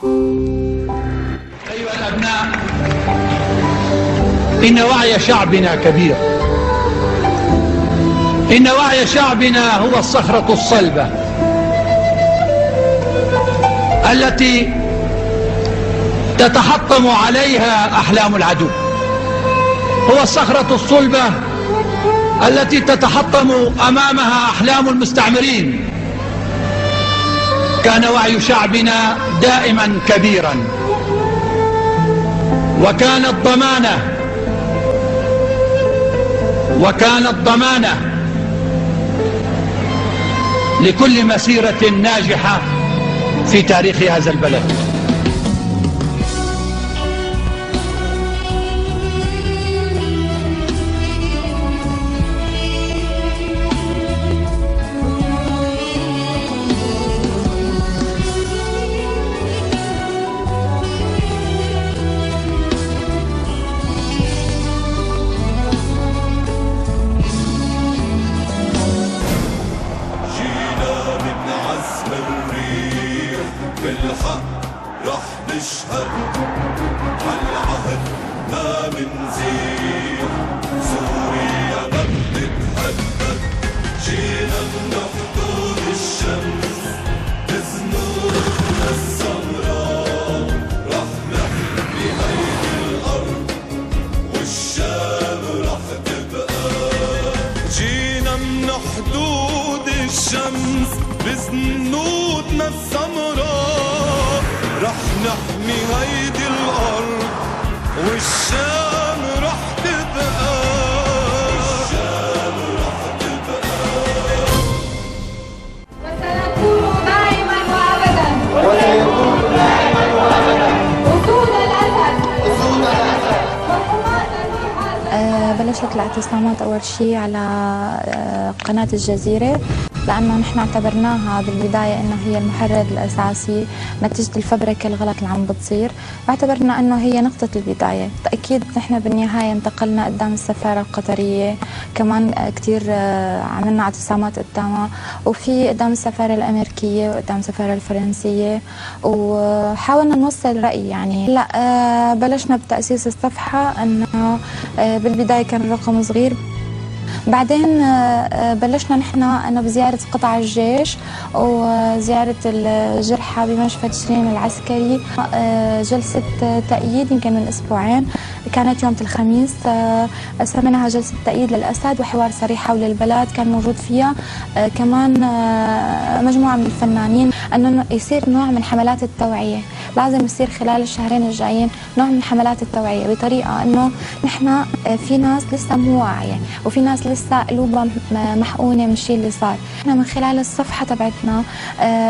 أيها الأبناء، إن وعي شعبنا كبير. إن وعي شعبنا هو الصخرة الصلبة التي تتحطم عليها أحلام العدو، هو الصخرة الصلبة التي تتحطم أمامها أحلام المستعمرين. كان وعي شعبنا دائما كبيرا، وكانت ضمانة لكل مسيرة ناجحة في تاريخ هذا البلد. بالحق رح نشهد عالعهد ما منزيح، سوريا ما بتتهدد، جينا من حدود الشمس بزنودنا السمراء، رح نحمي هيدي الأرض والشام رح تبقى. جينا من حدود الشمس بزنودنا السمراء، رح نحمي هيدي الأرض والشام رح تبقى. الشام رح تبقى. وسنكون دائما وأبدا أسود الأسد. بلشت الاعتصامات أول شيء على قناة الجزيرة، لأنه نحن اعتبرناها بالبداية إنه هي المحرك الأساسي نتيجة الفبركة الغلط اللي عم بتصير، واعتبرنا إنه هي نقطة البداية. أكيد نحن بالنهاية انتقلنا قدام السفارة القطرية، كمان كتير عملنا اعتصامات قدامها، وفي قدام السفارة الأمريكية وقدام السفارة الفرنسية، وحاولنا نوصل رأي. يعني هلا بلشنا بتأسيس الصفحة، إنه بالبداية كان الرقم صغير، بعدين بلشنا نحن أنا بزيارة قطاع الجيش وزيارة الجرحى بمشفى تشرين العسكري، جلسة تأييد يمكن من أسبوعين كانت يوم الخميس، سميناها جلسة تأييد للأسد وحوار صريح حول البلد. كان موجود فيها كمان مجموعة من الفنانين، أنه يصير نوع من حملات التوعية، لازم يصير خلال الشهرين الجايين نوع من حملات التوعية، بطريقة أنه نحن في ناس لسه مو واعية وفي ناس لسه قلوبها محقونة من الشيء اللي صار. نحن من خلال الصفحة تبعتنا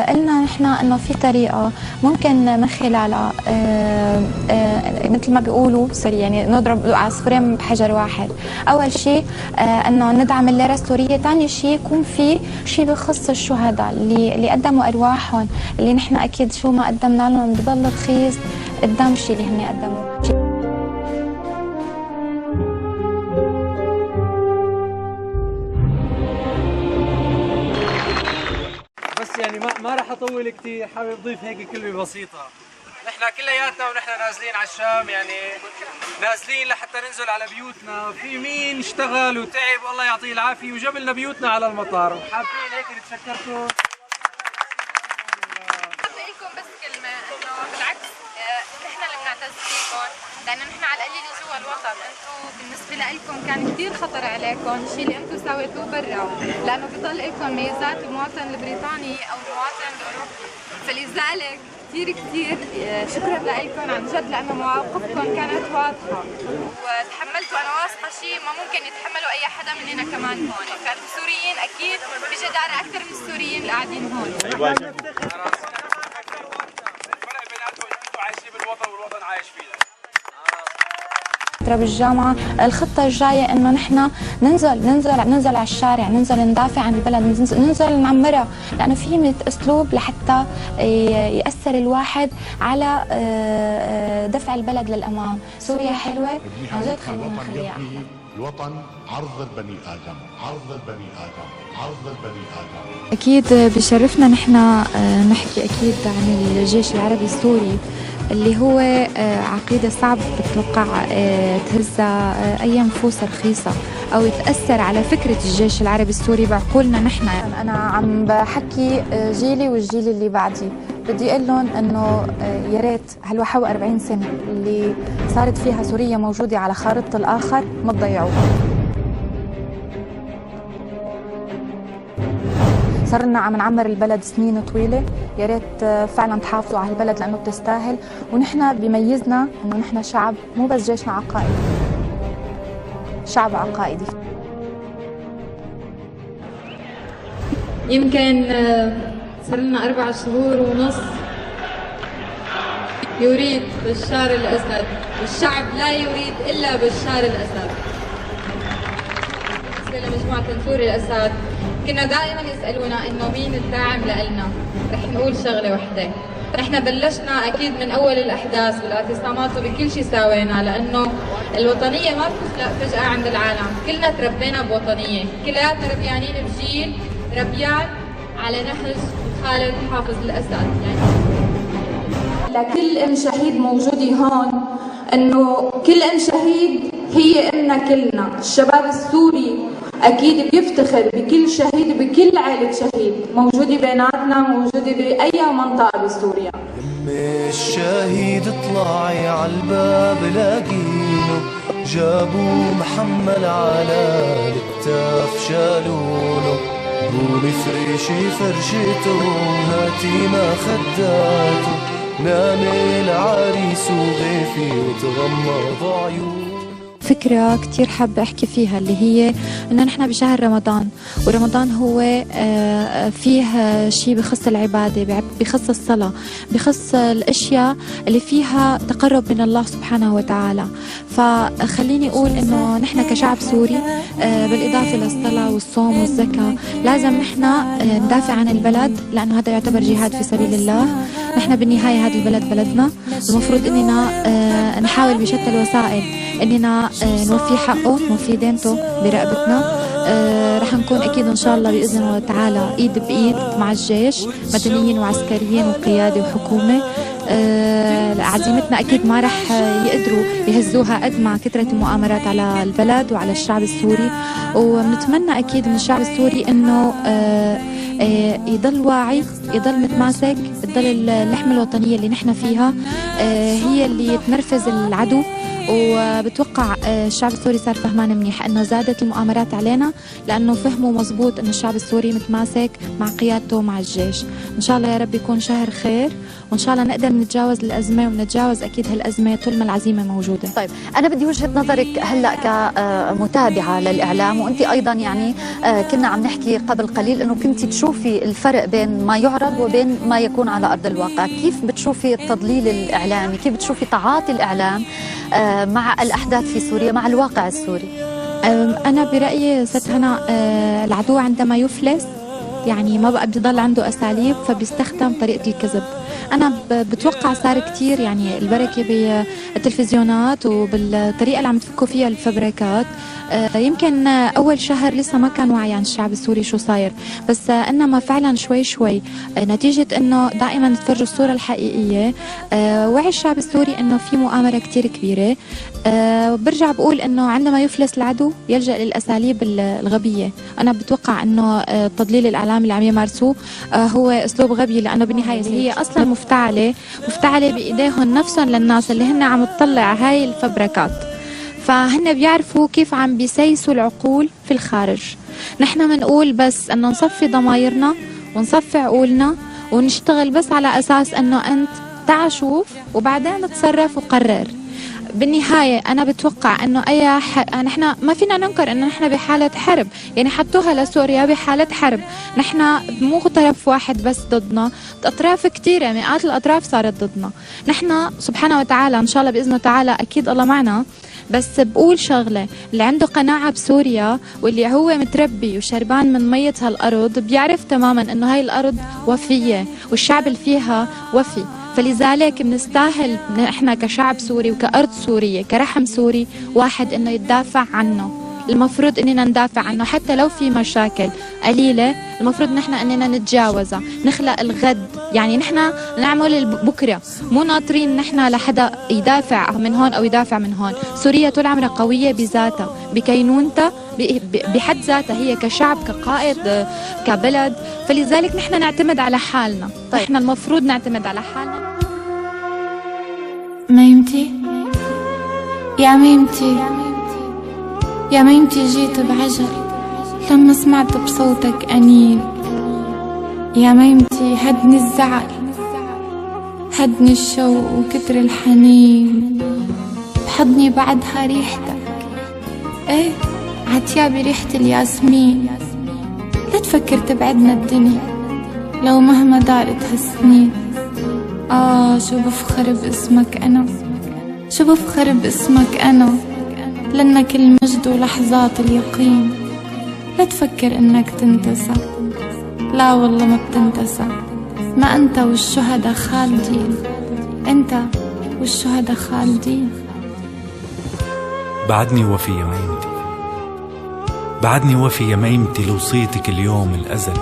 قلنا نحن أنه في طريقة ممكن من خلالها مثل ما بيقولوا يعني نضرب عصفورين بحجر واحد. أول شيء أنه ندعم الليرة السورية، ثاني شيء يكون في شيء بخص الشهداء اللي قدموا أرواحهم، اللي نحن أكيد شو ما قدمنا لهم بضل رخيص قدام الشيء اللي هن قدموه. بس يعني ما راح اطول كثير، حابب اضيف هيك كلمه بسيطه. نحن كلياتنا ونحن نازلين على الشام، يعني نازلين لحتى ننزل على بيوتنا، في مين اشتغل وتعب والله يعطيه العافيه وجاب لنا بيوتنا على المطار، وحابين هيك نتشكركم. بدي لكم بس كلمه، انه بالعكس نحن اللي بنعتز فيكم، لانه نحن على القليل جوا الوطن، انتم بالنسبه لكم كان كثير خطر عليكم الشيء اللي انتم سويتوه برا، لانه بضل لكم ميزات المواطن البريطاني او المواطن الاوروبي، فلذلك كثير شكرا لكم عن جد، لانه مواقفكم كانت واضحه وتحملتوا، انا واثقه شيء ما ممكن يتحملوا اي حدا مننا كمان هون، فانتم سوريين اكيد بجداره اكثر من السوريين اللي قاعدين هون. الفرق بيناتكم انتم عايشين بالوطن والوطن عايش فينا. بالجامعة الخطة الجاية انه نحن ننزل على الشارع، ننزل ندافع عن البلد، ننزل نعمرها، لانه في 100 اسلوب لحتى يأثر الواحد على دفع البلد للامام. سوريا حلوة عن جد، خلينا نخليها احلى. الوطن عرض البني آدم، عرض البني آدم، عرض البني آدم. أكيد بشرفنا نحن نحكي أكيد عن الجيش العربي السوري اللي هو عقيدة صعب بتوقع تهز أي نفوس رخيصة أو يتأثر على فكرة الجيش العربي السوري بعقولنا نحن. أنا عم بحكي جيلي والجيل اللي بعدي، بدي أقول لهم إنه يا ريت هال 41 سنة اللي صارت فيها سوريا موجودة على خارطة الآخر ما تضيعوها. صرنا عم نعمر البلد سنين طويلة، يا ريت فعلا تحافظوا على البلد لأنه بتستاهل، ونحن بيميزنا إنه نحن شعب مو بس جيشنا عقائدي، شعب عقائدي. يمكن صار لنا 4 شهور ونص يريد بشار الأسد، والشعب لا يريد إلا بشار الأسد. بالنسبة لمجموعة تنصور الأسد كنا دائما يسألونا إنه مين الداعم لإلنا، رح نقول شغلة وحدة، نحن بلشنا أكيد من أول الأحداث والاعتصامات وبكل شيء ساوينا، لأنه الوطنية ما بتخلق فجأة عند العالم، كلنا تربينا بوطنية، كلياتنا ربيانين بجيل ربيان على نهج خالد حافظ الأسد. يعني لكل ام شهيد موجودة هون انه كل ام شهيد هي امنا كلنا، الشباب السوري اكيد بيفتخر بكل شهيد بكل عائلة شهيد موجودة بيناتنا، موجودة بأي منطقة بسوريا. يمي الشهيد اطلعي عالباب لاقينه، جابوا محمل على الكتاف شالونه، قومي فريشي فرشته هاتي ما خداته، نامي العريس وغيفي وتغمض عيونه. فكرة كتير حابة أحكي فيها اللي هي إنه نحن بشهر رمضان، ورمضان هو فيه شيء بخص العبادة، بخص الصلاة، بخص الأشياء اللي فيها تقرب من الله سبحانه وتعالى. فخليني أقول إنه نحن كشعب سوري بالإضافة للصلاة والصوم والزكاة لازم نحن ندافع عن البلد، لأنه هذا يعتبر جهاد في سبيل الله. نحن بالنهاية هذا البلد بلدنا، المفروض إننا نحاول بشتى الوسائل إننا نوفي حقه، نوفي دينته برقبتنا. رح نكون أكيد إن شاء الله بإذن الله تعالى إيد بإيد مع الجيش، مدنيين وعسكريين وقيادة وحكومة. عزيمتنا أكيد ما رح يقدروا يهزوها قد مع كثرة المؤامرات على البلد وعلى الشعب السوري، ونتمنى أكيد من الشعب السوري إنه يضل واعي، يضل متماسك، تضل اللحمة الوطنية اللي نحن فيها هي اللي تنرفز العدو. وبتوقع الشعب السوري صار فهمان منيح انه زادت المؤامرات علينا، لانه فهموا مزبوط انه الشعب السوري متماسك مع قيادته مع الجيش. ان شاء الله يا رب يكون شهر خير، وان شاء الله نقدر نتجاوز الازمه، ونتجاوز اكيد هالازمه طول ما العزيمه موجوده. طيب انا بدي وجهه نظرك هلا كمتابعه للاعلام، وانت ايضا يعني كنا عم نحكي قبل قليل انه كنتي تشوفي الفرق بين ما يعرض وبين ما يكون على ارض الواقع، كيف بتشوفي التضليل الاعلامي، كيف بتشوفي تعاطي الاعلام مع الأحداث في سوريا، مع الواقع السوري؟ أنا برأيي ست هنا العدو عندما يفلس يعني ما بقى بيضل عنده أساليب، فبيستخدم طريقة الكذب. أنا بتوقع صار كتير يعني البركة بالتلفزيونات وبالطريقة اللي عم تفكوا فيها الفبركات. يمكن أول شهر لسه ما كان واعي عن الشعب السوري شو صاير، بس إنما فعلا شوي شوي نتيجة إنه دائما تفرجوا الصورة الحقيقية، وعي الشعب السوري إنه في مؤامرة كتير كبيرة. برجع بقول إنه عندما يفلس العدو يلجأ للأساليب الغبية. أنا بتوقع إنه التضليل الإعلامي اللي عم يمارسوه هو أسلوب غبي، لأنه بالنهاية هي أصلا مفتعلة بإيديهم نفسهم للناس اللي هن عم تطلع هاي الفبركات، فهن بيعرفوا كيف عم بيسيسوا العقول في الخارج. نحن بنقول بس انه نصفي ضمايرنا ونصفي عقولنا ونشتغل بس على اساس انه انت تعال شوف وبعدين تصرف وقرر. بالنهاية أنا بتوقع إنه نحن ما فينا ننكر إنه نحن بحالة حرب، يعني حطوها لسوريا بحالة حرب. نحن مو طرف واحد بس ضدنا، أطراف كثيرة، مئات الأطراف صارت ضدنا. نحن سبحانه وتعالى إن شاء الله بإذنه تعالى أكيد الله معنا، بس بقول شغلة، اللي عنده قناعة بسوريا واللي هو متربي وشربان من مية هالأرض بيعرف تماما إنه هاي الأرض وفية والشعب اللي فيها وفي، فلذلك بنستاهل احنا كشعب سوري وكأرض سورية كرحم سوري واحد انه يتدافع عنه. المفروض اننا ندافع عنه، حتى لو في مشاكل قليلة المفروض نحن اننا نتجاوزها، نخلق الغد، يعني نحن نعمل بكرة، مو ناطرين نحن لحدا يدافع من هون او يدافع من هون. سوريا طول عمرها قوية بذاتها، بكينونتها، بحد ذاتها هي كشعب، كقائد، كبلد، فلذلك نحن نعتمد على حالنا. طيب. نحن المفروض نعتمد على حالنا. ميمتي يا ميمتي يا ميمتي، جيت بعجل لما سمعت بصوتك أنين. يا ميمتي هدني الزعل، هدني الشوق وكتر الحنين، بحضني بعدها ريحتك، ايه عتيابي ريحة الياسمين. لا تفكر تبعدنا الدنيا لو مهما دارت هالسنين. شو بفخر باسمك أنا، شو بفخر باسمك أنا، لنا كل مجد ولحظات اليقين. لا تفكر إنك تنتسى، لا والله ما بتنتسى، ما أنت والشهداء خالدين، أنت والشهداء خالدين. بعدني وفي يا ميمتي، بعدني وفي يا ميمتي لوصيتك اليوم الأزل،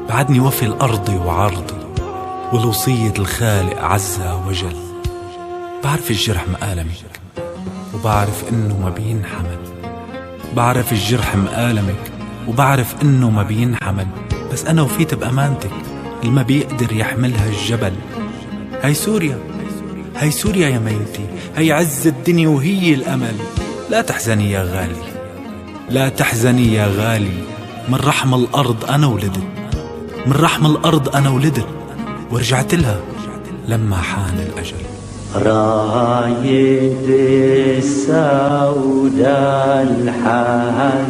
بعدني وفي الأرض وعرضي ولوصية الخالق عز وجل. بعرف الجرح مآلمك وبعرف إنه ما بينحمل، بعرف الجرح مآلمك وبعرف إنه ما بينحمل، بس أنا وفيت بأمانتك اللي ما بيقدر يحملها الجبل. هاي سوريا، هاي سوريا يا ميمتي، هاي عز الدنيا وهي الأمل. لا تحزني يا غالي، لا تحزني يا غالي، من رحم الأرض أنا ولدت، من رحم الأرض أنا ولدت، ورجعت لها لما حان الأجل. رايد السوداء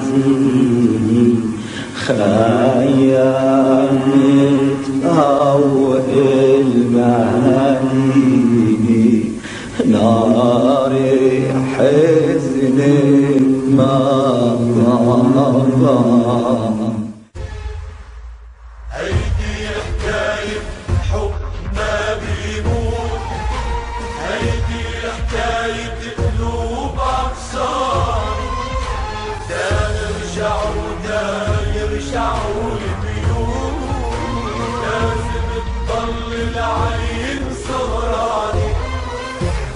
الحزين خيامت أو المهني، نار حزن ما ضاع.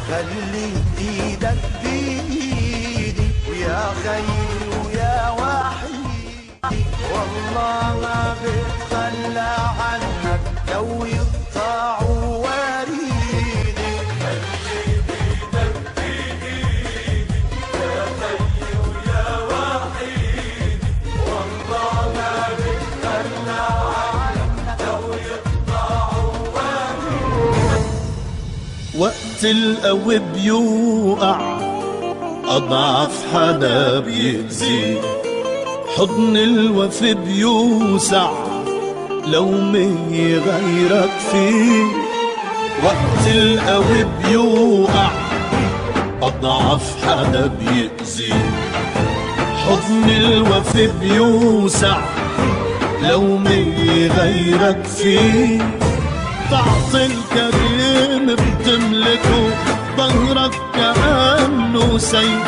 خلي ايدك بايدي ويا خيري ويا وحيدي، والله ما بتخلى عنك لو يقطعوا وريدي. خلي ايدك بايدي يا خيري ويا وحيدي، والله ما بتخلى عنك لو يقطعوا وريدي. وقت القوي بيوقع أضعف حدا بيأذي، حضن الوفي بيوسع لو مي غيرك فيه. وقت القوي بيوقع أضعف حدا بيأذي، حضن الوفي بيوسع لو مي غيرك فيه. تعطي الكريم بتملكه، ظهرك كأنه سيف،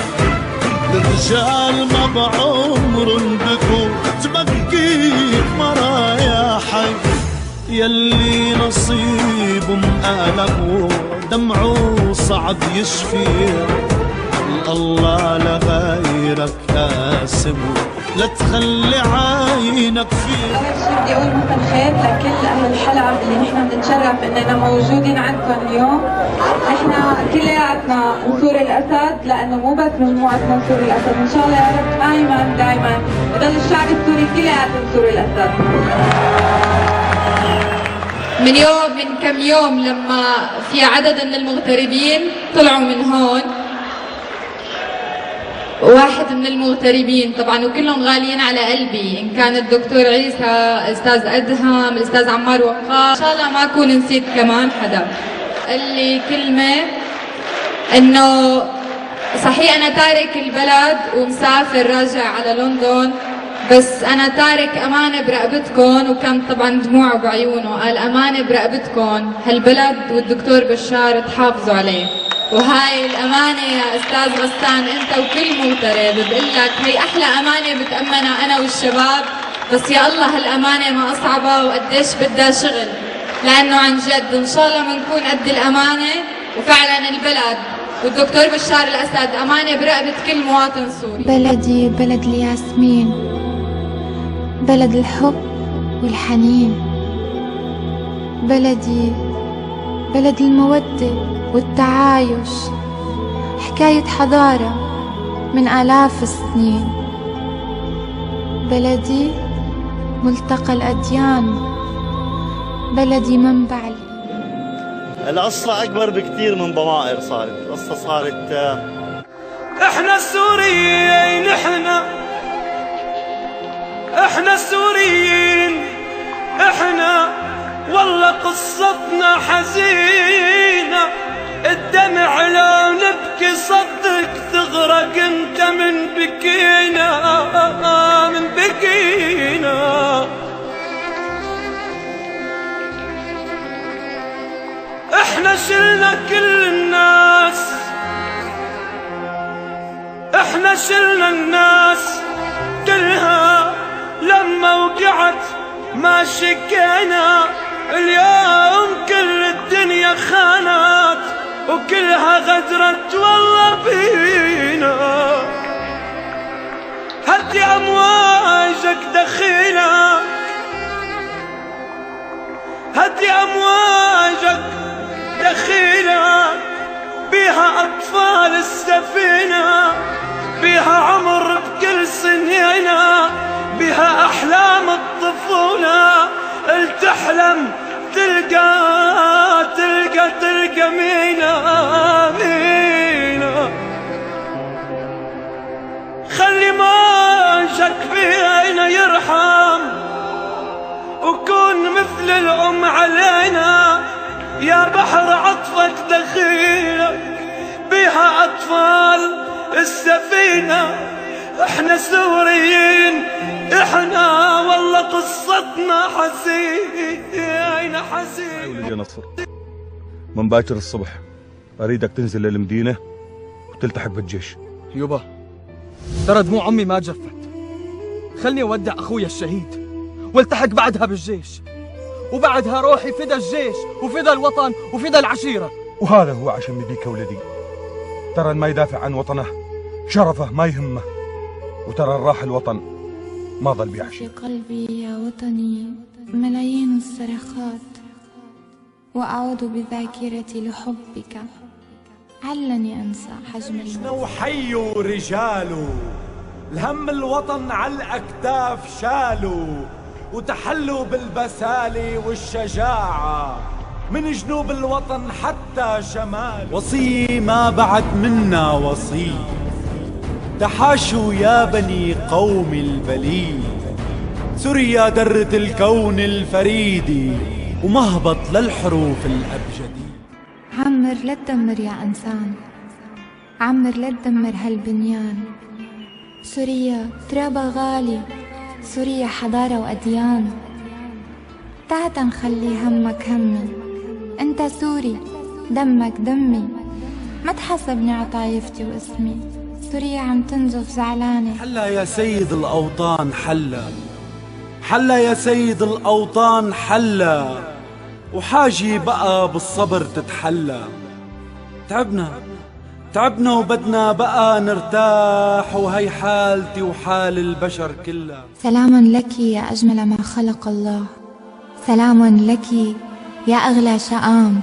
الرجال ما بعمرن بكوا تبكيك مرايا حي. يلي نصيبه مقالب ودمعه صعب يشفيه، الله لغيرك قاسمه لا تخلي عينك فيه. أول شي بدي أقول مساء الخير لكل أهل الحلب اللي نحن بنتشرف إننا موجودين عندكم اليوم. نحن كلياتنا نصور الأسد، لأنه مو بس مجموعة نصور الأسد، إن شاء الله يا رب دائما يضل الشعب السوري كلياته نصور الأسد. من كم يوم لما في عدد من المغتربين طلعوا من هون، واحد من المغتربين طبعا وكلهم غاليين على قلبي، ان كان الدكتور عيسى، استاذ ادهم، الاستاذ عمار وقاص، ان شاء الله ما اكون نسيت كمان حدا. قال لي كلمه انه صحيح انا تارك البلد ومسافر راجع على لندن، بس انا تارك امانه برقبتكم، وكان طبعا دموعه بعيونه، قال امانه برقبتكم هالبلد والدكتور بشار تحافظوا عليه. وهاي الأمانة يا أستاذ غسان أنت وكل مغترب بقول لك هي أحلى أمانة بتأمنها أنا والشباب، بس يا الله هالأمانة ما أصعبها وقديش بدها شغل، لأنه عن جد إن شاء الله بنكون قد الأمانة، وفعلا البلد والدكتور بشار الأسد أمانة برقبة كل مواطن سوري. بلدي بلد الياسمين، بلد الحب والحنين، بلدي بلد المودة والتعايش، حكاية حضارة من آلاف السنين. بلدي ملتقى الأديان، بلدي منبع. القصة أكبر بكتير من ضمائر صارت، القصة صارت احنا السوريين، احنا السوريين، احنا والله قصتنا حزينة، الدمع لو نبكي صدق تغرق انت من بكينا، من بكينا. احنا شلنا كل الناس، احنا شلنا الناس كلها، لما وقعت ما شكينا. اليوم كل الدنيا خانت وكلها غدرت والله بينا. هدي امواجك دخيلك، هدي امواجك دخيلك، بيها اطفال السفينة، بيها عمر بكل سنينا، بيها احلام الطفولة. التحلم تلقى مينا مينا. خلي موجك فينا يرحم، وكون مثل الأم علينا. يا بحر عطفك دخيلك، بها أطفال السفينة. احنا سوريين، احنا والله قصتنا حزين حزين. يا نصر، من باكر الصبح اريدك تنزل للمدينة وتلتحق بالجيش. يوبا ترى دموع امي ما جفت، خلني اودع اخويا الشهيد والتحق بعدها بالجيش، وبعدها روحي فدا الجيش وفدا الوطن وفدا العشيرة. وهذا هو عشم بيك ولدي. ترى ما يدافع عن وطنه شرفه ما يهمه، وترى الراح الوطن ما ظل بيعشي. في قلبي يا وطني ملايين الصرخات، وأعود بذاكرتي لحبك، علني أنسى حجم الموت. وحيوا رجاله الهم الوطن على الأكتاف شالوا، وتحلوا بالبسالة والشجاعة من جنوب الوطن حتى شمال. وصية ما بعد منا وصية، تحاشوا يا بني قوم البليد. سوريا درة الكون الفريدي، ومهبط للحروف الأبجدية. عمر لا تدمر يا إنسان، عمر لا تدمر هالبنيان. سوريا ترابها غالي، سوريا حضارة وأديان. تعال نخلي همك همي، أنت سوري دمك دمي. ما تحاسبني عطايفتي واسمي، سوريا عم تنزف زعلانة. حلا يا سيد الأوطان حلا، حلا يا سيد الأوطان حلا، وحاجي بقى بالصبر تتحلى. تعبنا وبدنا بقى نرتاح، وهي حالتي وحال البشر كلها. سلاما لك يا أجمل ما خلق الله، سلام لك يا أغلى شآم،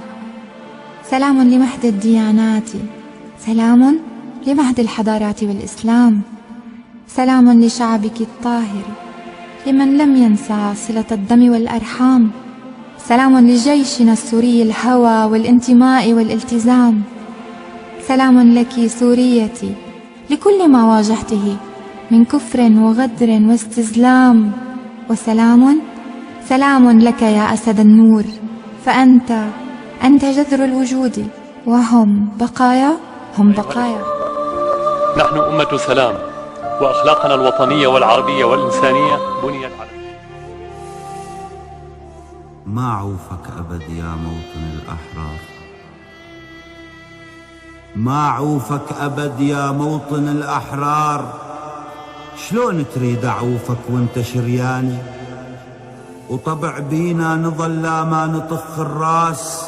سلام لمهد الديانات، سلام لمهد الحضارات والإسلام، سلام لشعبك الطاهر لمن لم ينسى صلة الدم والأرحام، سلام لجيشنا السوري الهوى والانتماء والالتزام، سلام لك سوريتي لكل ما واجهته من كفر وغدر واستزلام، وسلام لك يا أسد النور، فأنت جذر الوجود، وهم بقايا، هم بقايا. نحن أمة سلام، وأخلاقنا الوطنية والعربية والإنسانية بنيت على ما عوفك أبد يا موطن الأحرار، ما عوفك أبد يا موطن الأحرار، شلون تريد أعوفك وانت شرياني؟ وطبع بينا نظل لا ما نطخ الراس،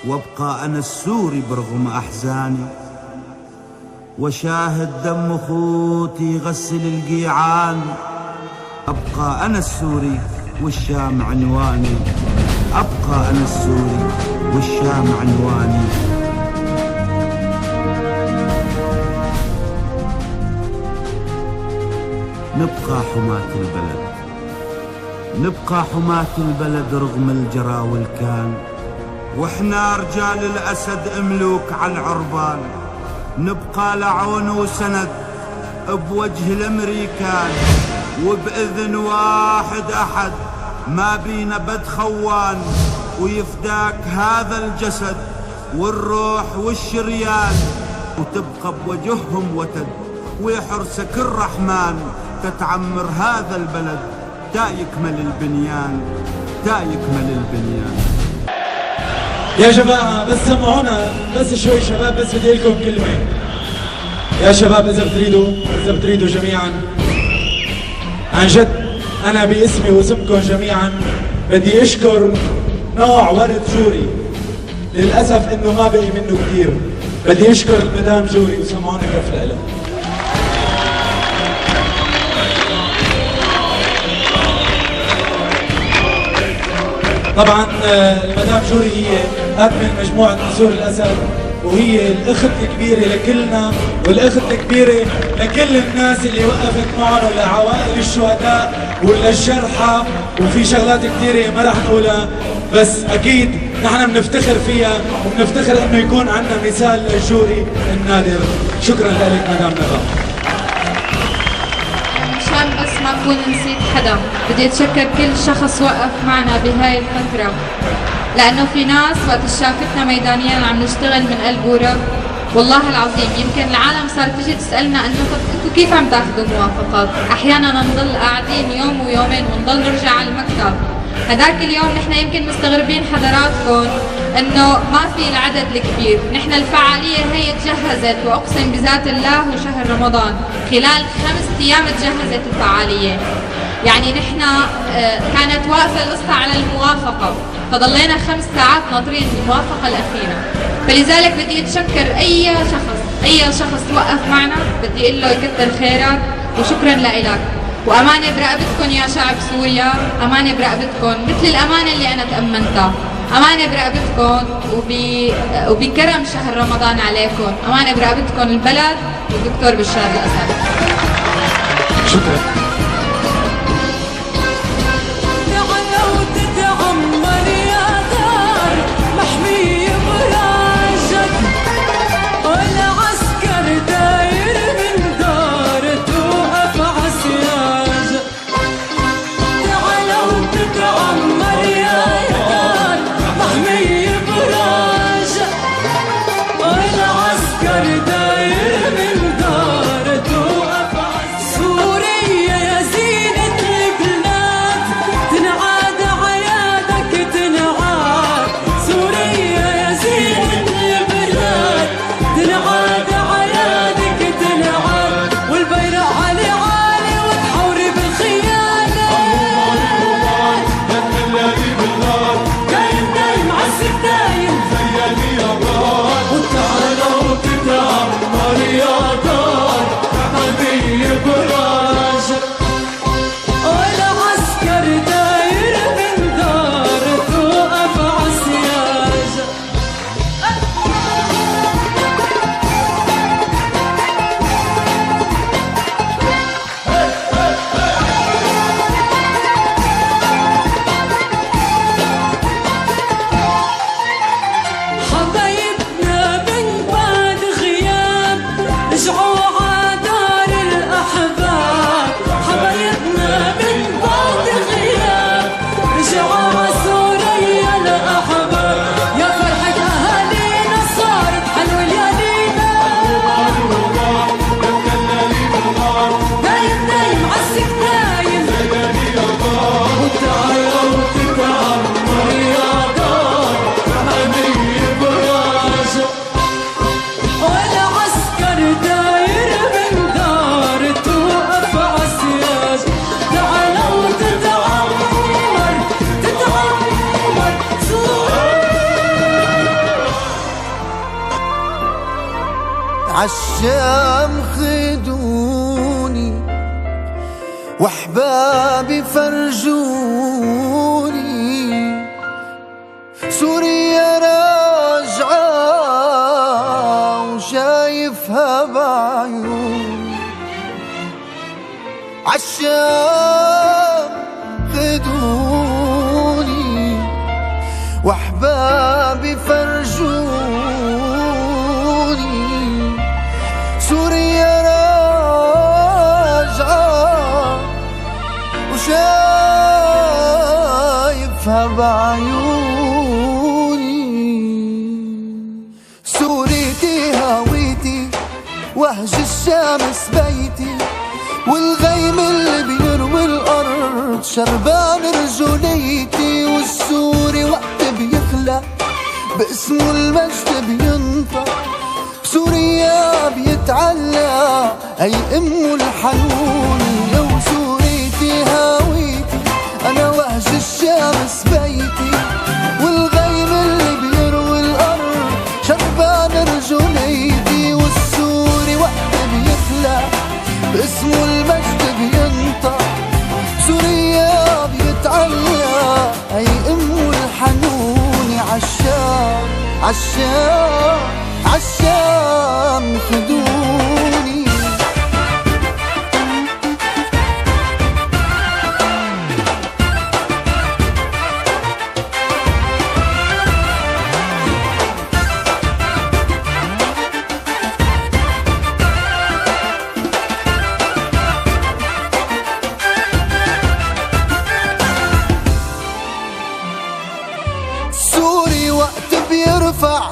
وابقى أنا السوري برغم أحزاني، وشاهد دم خوتي يغسل القيعان، أبقى أنا السوري والشام عنواني، أبقى أنا السوري والشام عنواني. نبقى حماة البلد، نبقى حماة البلد رغم الجرى والكان، واحنا رجال الأسد ملوك على العربان، نبقى لعون وسند بوجه الأمريكان، وبإذن واحد أحد ما بينا بد خوان، ويفداك هذا الجسد والروح والشريان، وتبقى بوجههم وتد ويحرسك الرحمن، تتعمر هذا البلد تا يكمل البنيان، تا يكمل البنيان. يا جماعة بس سمعونا بس شوي شباب، بس بدي لكم كلمة يا شباب، إذا بتريدوا جميعا عن جد، أنا باسمي واسمكم جميعا بدي أشكر نوع ورد جوري، للأسف إنه ما بقي منه كثير، بدي أشكر المدام جوري وسمعونا كيف لها. طبعا المدام جوري هي أدمن مجموعة نسور الأسد، وهي الأخت الكبيرة لكلنا والأخت الكبيرة لكل الناس اللي وقفت معنا، لعوائل الشهداء وللجرحى، وفي شغلات كثيرة ما رح نقولها، بس أكيد نحن بنفتخر فيها وبنفتخر إنه يكون عندنا مثال للجوري النادر. شكرا لك مدام نغا. مشان بس ما أكون نسيت حدا، بدي أتشكر كل شخص وقف معنا بهاي الفترة، لأنه في ناس وقت شافتنا ميدانيا عم نشتغل من قلب ورب، والله العظيم يمكن العالم صار تجي تسألنا إنه أنتوا كيف عم تاخذوا موافقات؟ أحيانا نضل قاعدين يوم ويومين ونضل نرجع على المكتب. هداك اليوم نحن يمكن مستغربين حضراتكم إنه ما في العدد الكبير، نحن الفعالية هي تجهزت، وأقسم بذات الله وشهر رمضان خلال 5 أيام تجهزت الفعالية. يعني نحن كانت واقفة القصة على الموافقة، فضلينا 5 ساعات ناطرين الموافقة الأخيرة. فلذلك بدي أتشكر أي شخص وقف معنا، بدي أقول له يكتر خيرك وشكرا لإلك، وأمانة برقبتكم يا شعب سوريا، أمانة برقبتكم مثل الأمانة اللي أنا تأمنتها، أمانة برقبتكم وبكرم شهر رمضان عليكم، أمانة برقبتكم البلد والدكتور بشار الأسد. شكرا. عالشام خدوني واحبابي فرجوني سوريا راجعة وشايفها بعيوني عالشام خدوني واحبابي فرجوني سوريا راجعة وشايفها بعيوني سوريتي هويتي وهج الشمس بيتي والغيم اللي بيروي الأرض شربان رجوليتي والسوري وقت بيخلق باسمه المجد بينطق سوريا بيتعلى أي أمه الحنوني وسوريتي هاويتي أنا وهج الشمس بيتي والغيم اللي بيروي الأرض شربان رجوليتي والسوري وقت بيخلق باسمه المجد بينطق سوريا بيتعلى أي أمه الحنوني عالشام عالشام عالشام خدوني بيرفع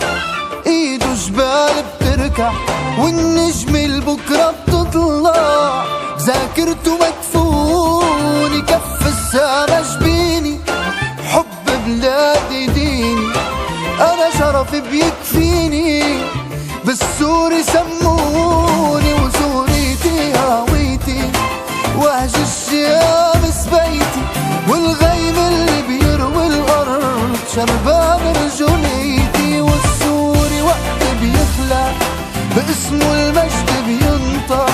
ايده جبال بتركع والنجم البكرة بتطلع ذاكرته مدفوني كف السما جبيني حب بلادي ديني انا شرفي بيكفيني بالسوري سموني وسوريتي هويتي وهج الشمس بيتي والغيم اللي بيروي الارض شربان رجوليتي والسوري وقت بيخلق باسمه المجد بينطق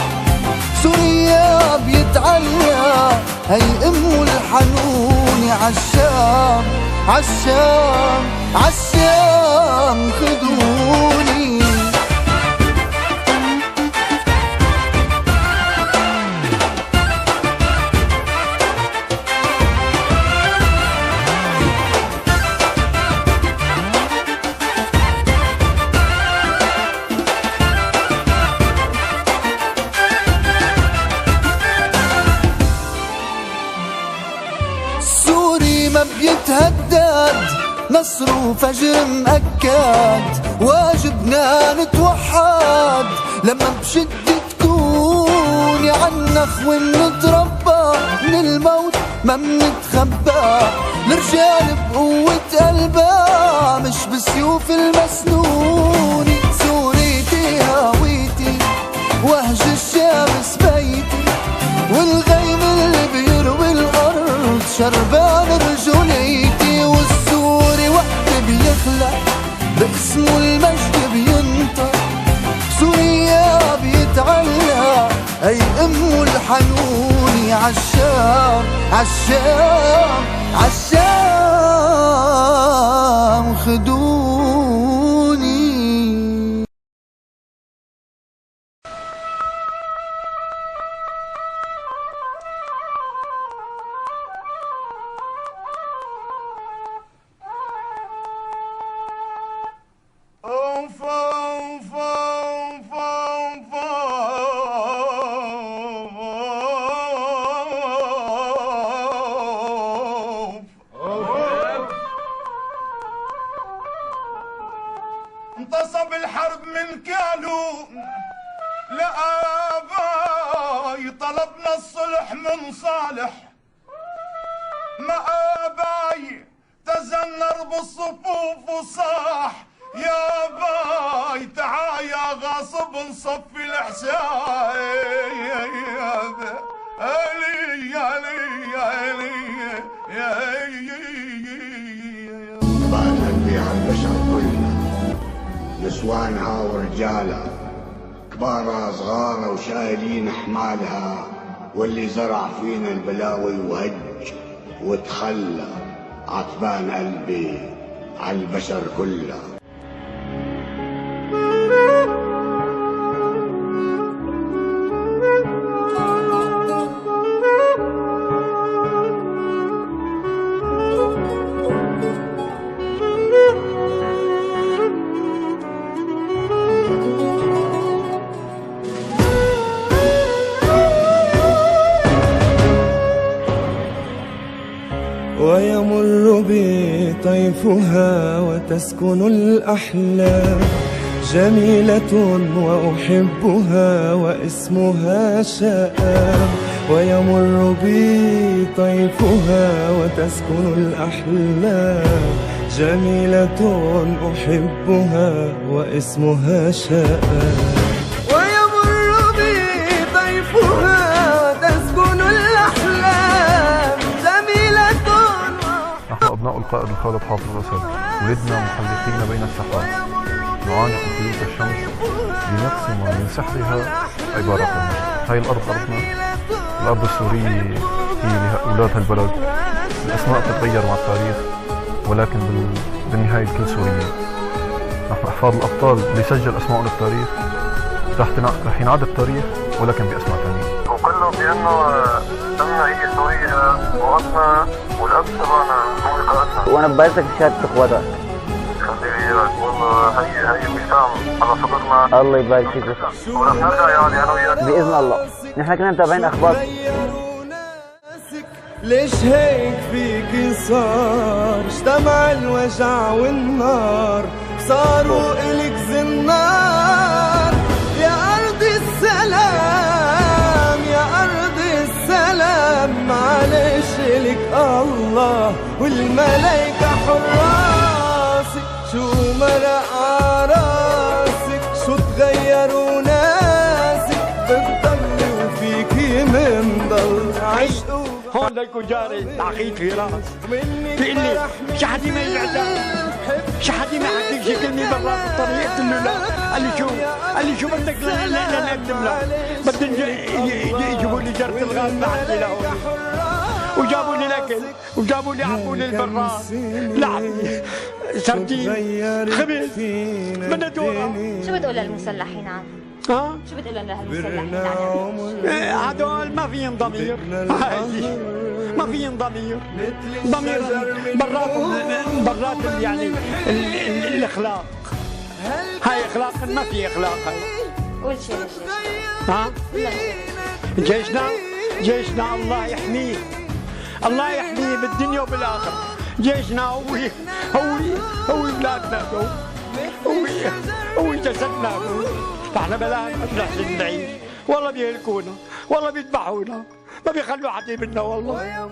سوريا بيتعلى هي امه الحنوني عالشام عالشام عالشام خدوني ما بيتهدد نصر وفجر مأكد واجبنا نتوحد لما بشدة تكوني عالنخوة منتربى من الموت ما منتخبى الرجال بقوة قلبها مش بسيوف المسنوني سوريتي هويتي وهج الشمس بيتي والغيم اللي بيروي الأرض شربان رجوليتي والسوري وقت بيخلق باسمه المجد بينطق سوريا بيتعلى أي أمه الحنوني عالشام عالشام عالشام خدوني انتصب الحرب من كالو لآباي طلبنا الصلح من صالح ما آباي تزنر بالصفوف وصاح يا باي تعا يا غاصب نصفي الحساب بعد قلبي على البشر كلنا نسوانها ورجالها كبارها صغارها وشايلين حمالها، واللي زرع فينا البلاوي وهج وتخلى، عتبان قلبي عالبشر كلها. ويمر بي طيفها وتسكن الأحلام، جميلة وأحبها واسمها شآم. ويمر بي طيفها وتسكن الأحلام، جميلة أحبها واسمها شآم. ويمر بي طيفها وتسكن الأحلام، نحن أبناء القائد الخالد حافظ الأسد، ولدنا محلقين بين السحاب، نعانق خيوط الشمس بنقص ومن سحرها عبارتنا. هاي الأرض أرضنا، الأرض السورية هي لأولادها البلد. الأسماء تتغير مع التاريخ، ولكن بالنهاية الكل سوريين. نحن أحفاد الأبطال اللي سجل أسماء للتاريخ، رح ينعاد التاريخ ولكن بأسماء ثانية. وكله بأنه أمنا هي سوريا وأبنا والأب تبعنا هو قائدنا. وأنا ببارك بشهادة إخواتك. خلي غيرك، والله هي وسام على صدرنا. الله يبارك فيك. ورح نرجع يعني أنا وياك بإذن الله. نحن كنا متابعين أخبار. ليش هيك فيك صار؟ اجتمع الوجع والنار، صاروا إلك زنار. يا أرض السلام، يا أرض السلام، معلش إلك الله والملايكة حراسك. شو مرق عراسك، شو تغيروا ناسك، بتضلي وفيكي منضل عشق. هون لكم جاري تعقيد في راس بيقول لي شحدي ما يبعدها، شحدي ما حكيك شي كلمه برات الطريق. قلت له لا. قال لي شو بدك نقدم لك؟ بدهم يجيبوا لي جرة الغاز لحد لهون، وجابوا لي الاكل وجابوا لي عبوا لي البراد، لحمه، سردين، خبز، بدنا دورة. شو بتقول للمسلحين عم؟ ها؟ شو بتقول للمسلحين عم؟ هدول ما فيهم ضمير، ما فيهم ضمير برات يعني الاخلاق. هاي اخلاق ما في اخلاق. هاي قول شيء للجيش. ها؟ جيشنا الله يحميه، الله يحميه بالدنيا وبالاخره. جيشنا هو بلادنا، هو جسدنا. فاحنا بلا نحسن نعيش، والله بيهلكونا، والله بيذبحونا، ما بيخلوا حد منا والله.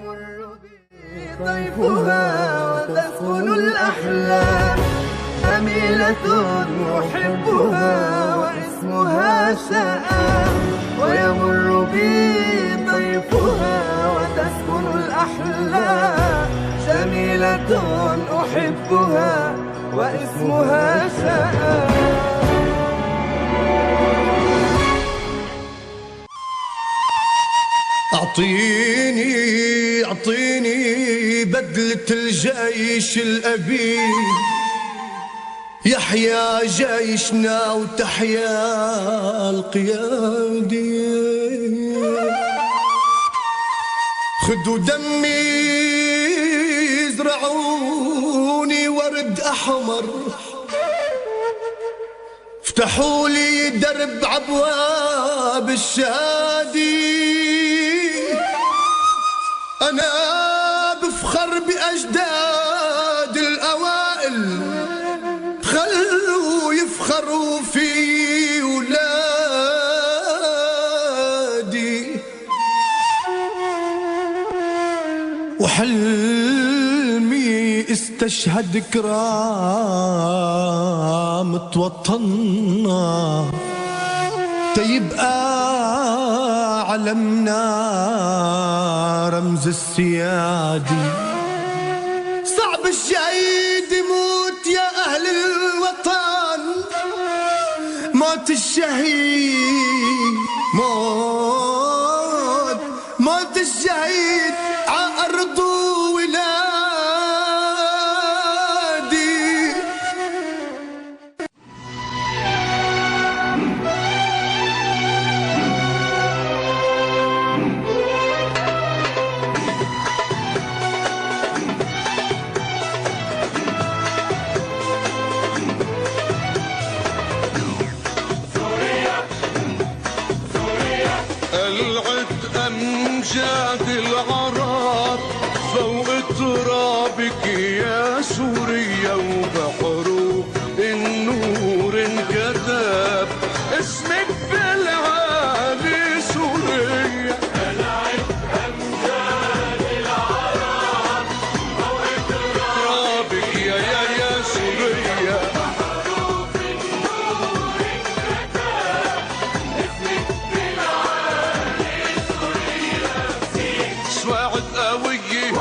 طيفها وتسكن الأحلام، جميلة أحبها واسمها شآم. ويمر بي طيفها وتسكن الأحلام، جميلة أحبها واسمها شآم. أعطيني بدلة الجيش الأبي، يحيا جيشنا وتحيا القيادة. خدوا دمي زرعوني ورد أحمر، افتحوا لي درب عبواب الشهادة. أنا بفخر بأجداد الأوائل، خلوا يفخروا في ولادي. وحلمي استشهد كرامة وطننا، تيبقى علمنا رمز السيادي. صعب الشهيد يموت يا أهل الوطن، ما موت الشهيد موت الشهيد عأرض ولادي. أمجاد العرب فوق ترابك يا سوريا، وبحروب النور انكتب اسمك بالعالي سوريا. طلعت أمجاد العرب فوق ترابك يا سوريا، وبحروب النور انكتب اسمك سواعد قوية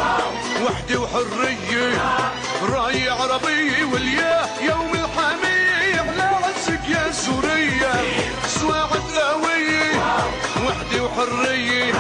وحدة وحرية، راية عربية والياه يوم الحمية على عزك يا سوريا. سواعد قوية وحدة وحرية،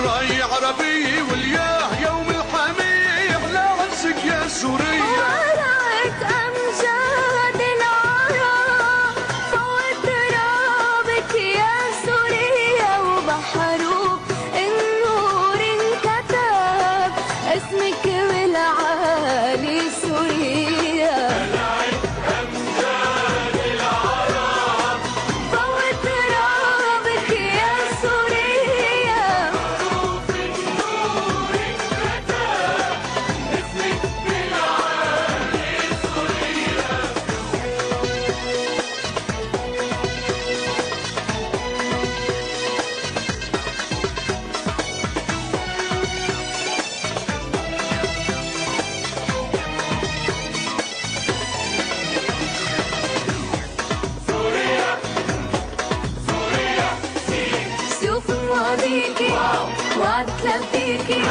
راية عربية والياه يوم الحمية على عزك يا سوريا. طلعت أمجاد العرب فوق ترابك يا سوريا، وبحروب النور انكتب اسمك بالعالي سوريا. طلعت أمجاد العرب فوق ترابك يا سوريا، وبحروب النور انكتب اسمك بالعالي سوريا. سيوف ماضيكي وعدت لبيكي،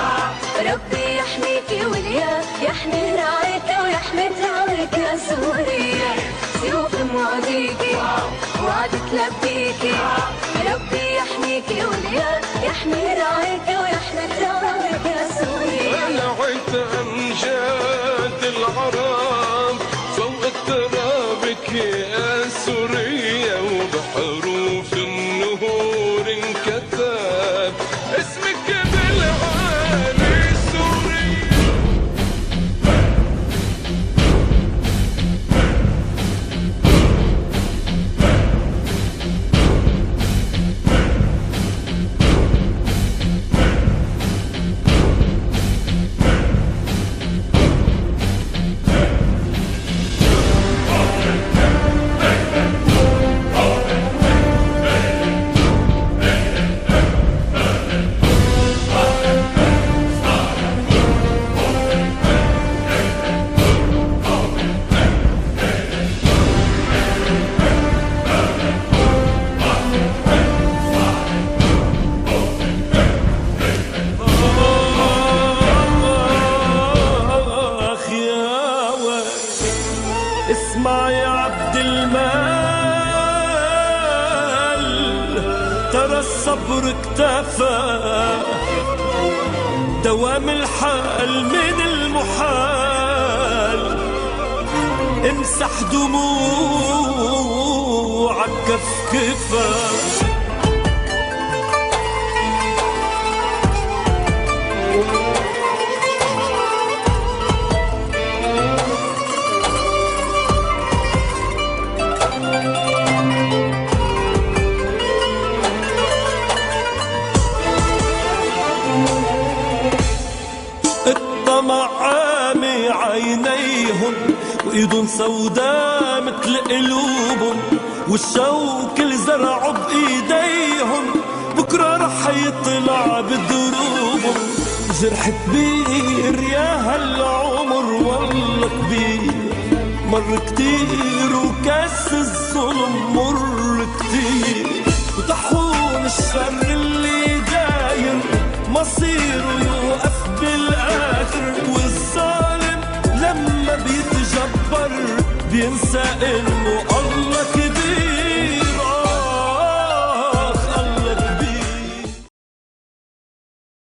ربي يحميكي والياه يحمي رايك ويحمي ترابك يا سوريا. سيوف ماضيكي وعدت لبيكي، ربي يحميكي والياه يحمي رايك ويحمي ترابك يا سوريا. طلعت أمجاد العرب فوق ترابك يا سوريا، وبحروف النهور انكتب اسمك بالعالي سوريا. اسمع يا عبد المال، ترى الصبر اكتفى، دوام الحال من المحال، امسح دموعك كفكفة. الطمع عامي عينيهم وايدهم سودا مثل قلوبهم، والشوك اللي زرعوا بايديهم بكره رح يطلع بدروبهم. جرح كبير يا هالعمر والله كبير، مر كتير وكاس الظلم مر كتير، وطحون الشر اللي داير مصيره يوقف بالاخر. والظالم لما بيتجبر بينسى انه